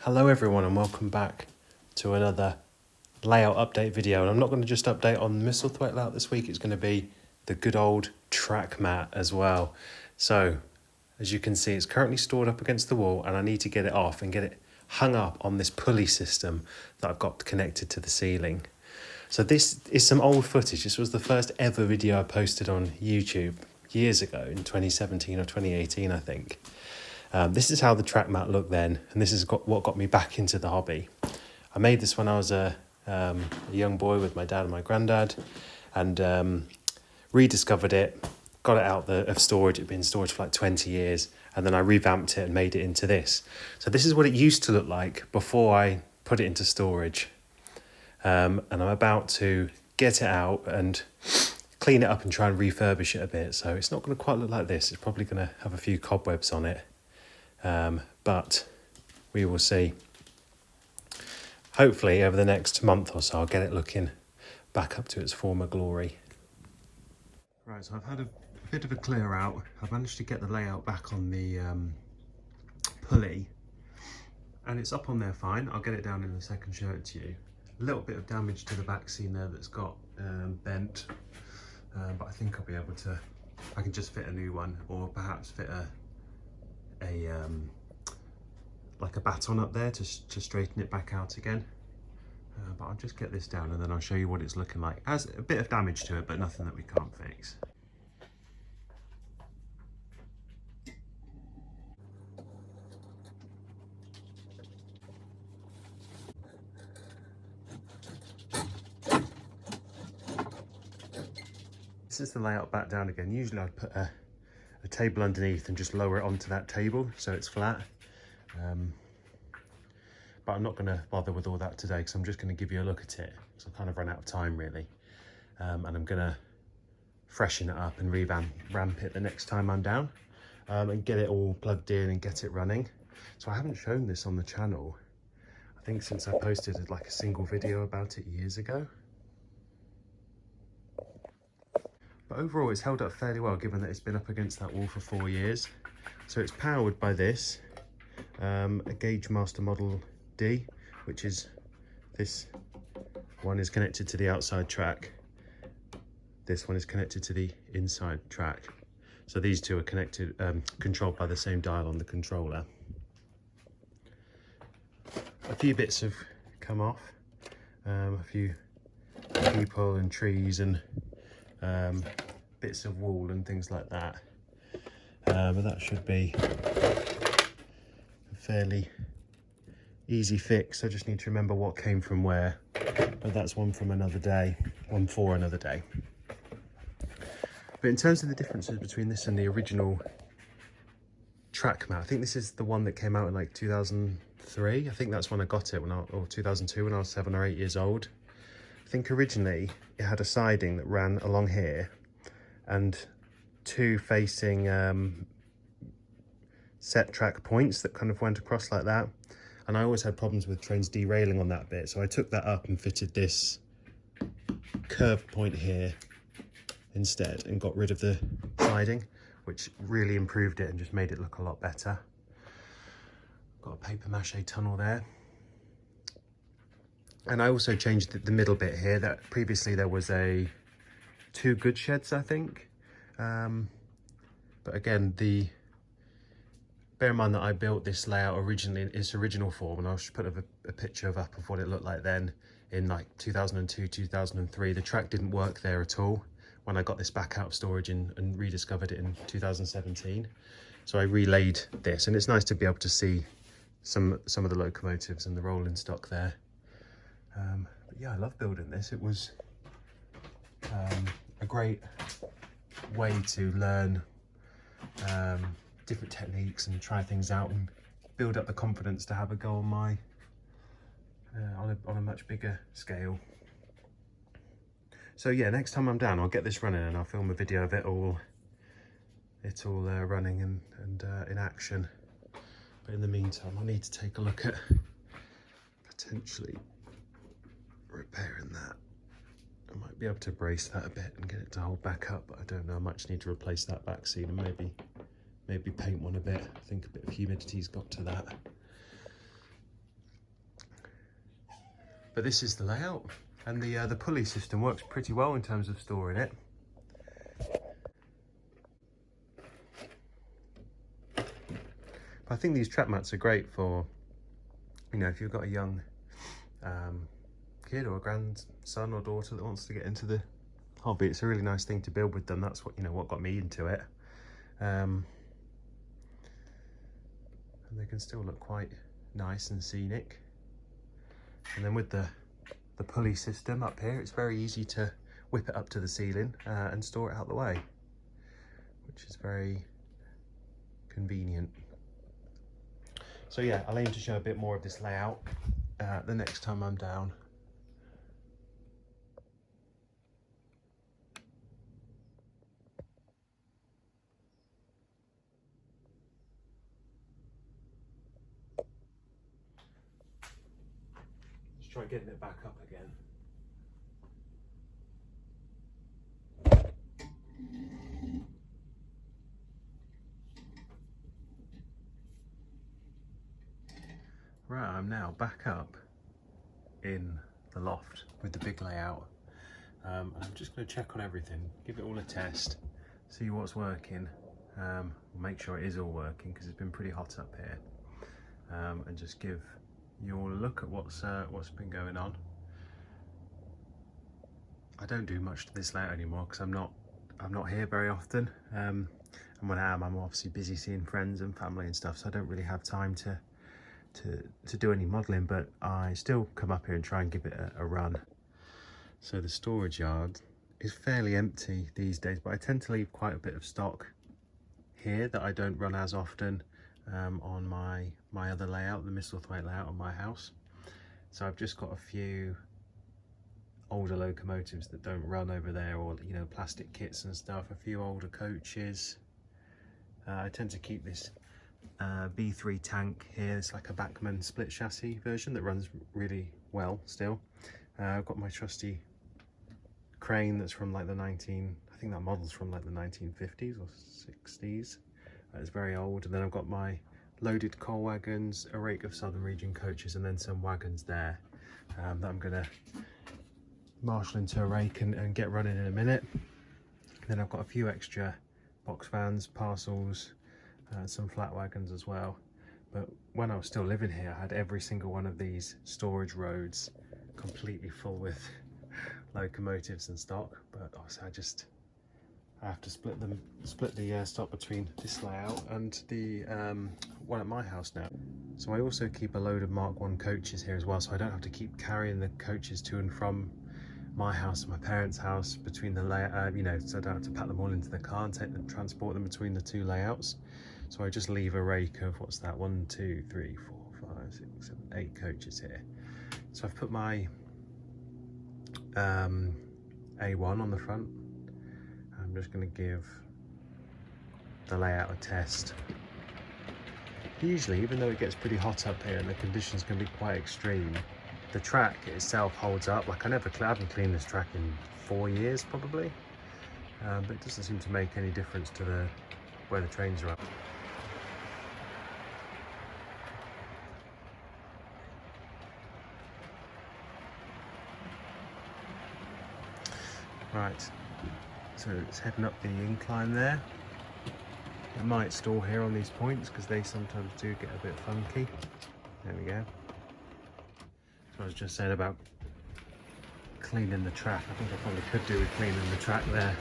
Hello everyone and welcome back to another layout update video, and I'm not going to just update on Misselthwaite layout this week, it's going to be the good old track mat as well. So as you can see, it's currently stored up against the wall and I need to get it off and get it hung up on this pulley system that I've got connected to the ceiling. So this is some old footage. This was the first ever video I posted on YouTube years ago in 2017 or 2018 I think. This is how the track mat looked then, and this is what got me back into the hobby. I made this when I was a young boy with my dad and my granddad, and rediscovered it, got it out of storage. It'd been in storage for like 20 years, and then I revamped it and made it into this. So this is what it used to look like before I put it into storage. And I'm about to get it out and clean it up and try and refurbish it a bit. So it's not going to quite look like this. It's probably going to have a few cobwebs on it. But we will see. Hopefully over the next month or so I'll get it looking back up to its former glory. Right, so I've had a bit of a clear out. I've managed to get the layout back on the pulley, and it's up on there fine. I'll get it down in a second, show it to you. A little bit of damage to the back seam there that's got bent, but I think I'll be able to, I can just fit a new one, or perhaps fit like a baton up there to straighten it back out again. But I'll just get this down and then I'll show you what it's looking like. Has a bit of damage to it, but nothing that we can't fix. This is the layout back down again. Usually I'd put a table underneath and just lower it onto that table so it's flat. But I'm not going to bother with all that today because I'm just going to give you a look at it. So I've kind of run out of time really. And I'm going to freshen it up and ramp it the next time I'm down, and get it all plugged in and get it running. So I haven't shown this on the channel, I think, since I posted like a single video about it years ago. But overall it's held up fairly well given that it's been up against that wall for 4 years. So it's powered by this, a Gauge Master Model D, which is, this one is connected to the outside track. This one is connected to the inside track. So these two are connected, controlled by the same dial on the controller. A few bits have come off, a few people and trees and bits of wall and things like that, but that should be a fairly easy fix. I just need to remember what came from where, but that's one from another day, one for another day. But in terms of the differences between this and the original track mat, I think this is the one that came out in like 2003. I think that's when I got it, or 2002, when I was 7 or 8 years old. I think originally it had a siding that ran along here and two facing set track points that kind of went across like that. And I always had problems with trains derailing on that bit. So I took that up and fitted this curved point here instead and got rid of the siding, which really improved it and just made it look a lot better. Got a paper mache tunnel there. And I also changed the middle bit here. That previously there was two good sheds, I think. But again, bear in mind that I built this layout originally in its original form, and I'll just put a picture up of what it looked like then in like 2002, 2003. The track didn't work there at all when I got this back out of storage and rediscovered it in 2017. So I relayed this, and it's nice to be able to see some of the locomotives and the rolling stock there. But yeah, I love building this. It was a great way to learn different techniques and try things out and build up the confidence to have a go on my on a much bigger scale. So yeah, next time I'm down I'll get this running and I'll film a video of it all running and in action. But in the meantime I need to take a look at potentially repairing that. I might be able to brace that a bit and get it to hold back up, but I don't know. I might just need to replace that back seat and maybe paint one a bit. I think a bit of humidity's got to that. But this is the layout, and the pulley system works pretty well in terms of storing it. But I think these track mats are great for, you know, if you've got a young kid or a grandson or daughter that wants to get into the hobby. It's a really nice thing to build with them. That's what, you know, what got me into it. And they can still look quite nice and scenic. And then with the pulley system up here, it's very easy to whip it up to the ceiling and store it out the way, which is very convenient. So yeah, I'll aim to show a bit more of this layout the next time I'm down. Let's try getting it back up again. Right, I'm now back up in the loft with the big layout. I'm just going to check on everything, give it all a test, see what's working, make sure it is all working because it's been pretty hot up here, and just give you all a look at what's been going on. I don't do much to this layout anymore because I'm not here very often, and when I am, I'm obviously busy seeing friends and family and stuff, so I don't really have time to do any modelling, but I still come up here and try and give it a run. So the storage yard is fairly empty these days, but I tend to leave quite a bit of stock here that I don't run as often on my other layout, the Misselthwaite layout on my house. So I've just got a few older locomotives that don't run over there, or, you know, plastic kits and stuff, a few older coaches. I tend to keep this B3 tank here. It's like a Bachmann split chassis version that runs really well still. I've got my trusty crane that's from like I think that model's from like the 1950s or 60s. It's very old. And then I've got my loaded coal wagons, a rake of Southern Region coaches, and then some wagons there that I'm gonna marshal into a rake and get running in a minute. Then I've got a few extra box vans, parcels, some flat wagons as well. But when I was still living here, I had every single one of these storage roads completely full with locomotives and stock. But obviously I have to split the stock between this layout and the one at my house now. So I also keep a load of Mark 1 coaches here as well, so I don't have to keep carrying the coaches to and from my house and my parents' house between the layout, you know, so I don't have to pack them all into the car and take them, transport them between the two layouts. So I just leave a rake of, what's that, 1, 2, 3, 4, 5, 6, 7, 8 coaches here. So I've put my A1 on the front. I'm just going to give the layout a test. Usually, even though it gets pretty hot up here and the conditions can be quite extreme, the track itself holds up. Like I haven't cleaned this track in 4 years probably, but it doesn't seem to make any difference to where the trains are up. Right, so it's heading up the incline there. I might stall here on these points because they sometimes do get a bit funky. There we go. So I was just saying about cleaning the track. I think I probably could do with cleaning the track there.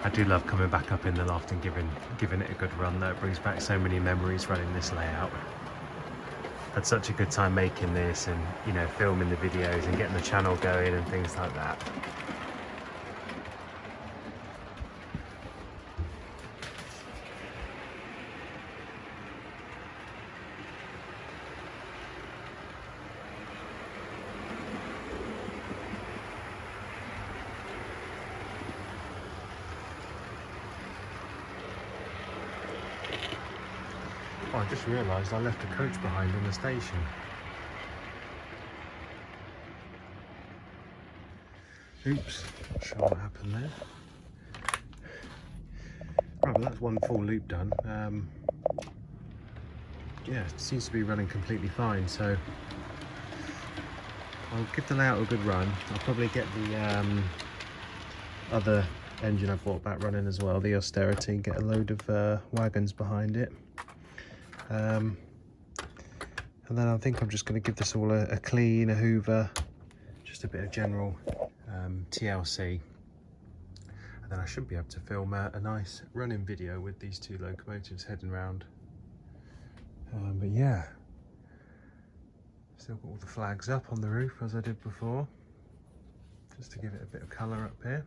I do love coming back up in the loft and giving it a good run though. It brings back so many memories running this layout. Had such a good time making this and, you know, filming the videos and getting the channel going and things like that. Oh, I just realised I left a coach behind in the station. Oops, not sure what happened there. Right, well that's one full loop done. Yeah, it seems to be running completely fine, so I'll give the layout a good run. I'll probably get the other engine I bought back running as well, the Austerity, get a load of wagons behind it. And then I think I'm just going to give this all a clean, a hoover, just a bit of general TLC. And then I should be able to film a nice running video with these two locomotives heading round. But yeah, still got all the flags up on the roof as I did before, just to give it a bit of colour up here.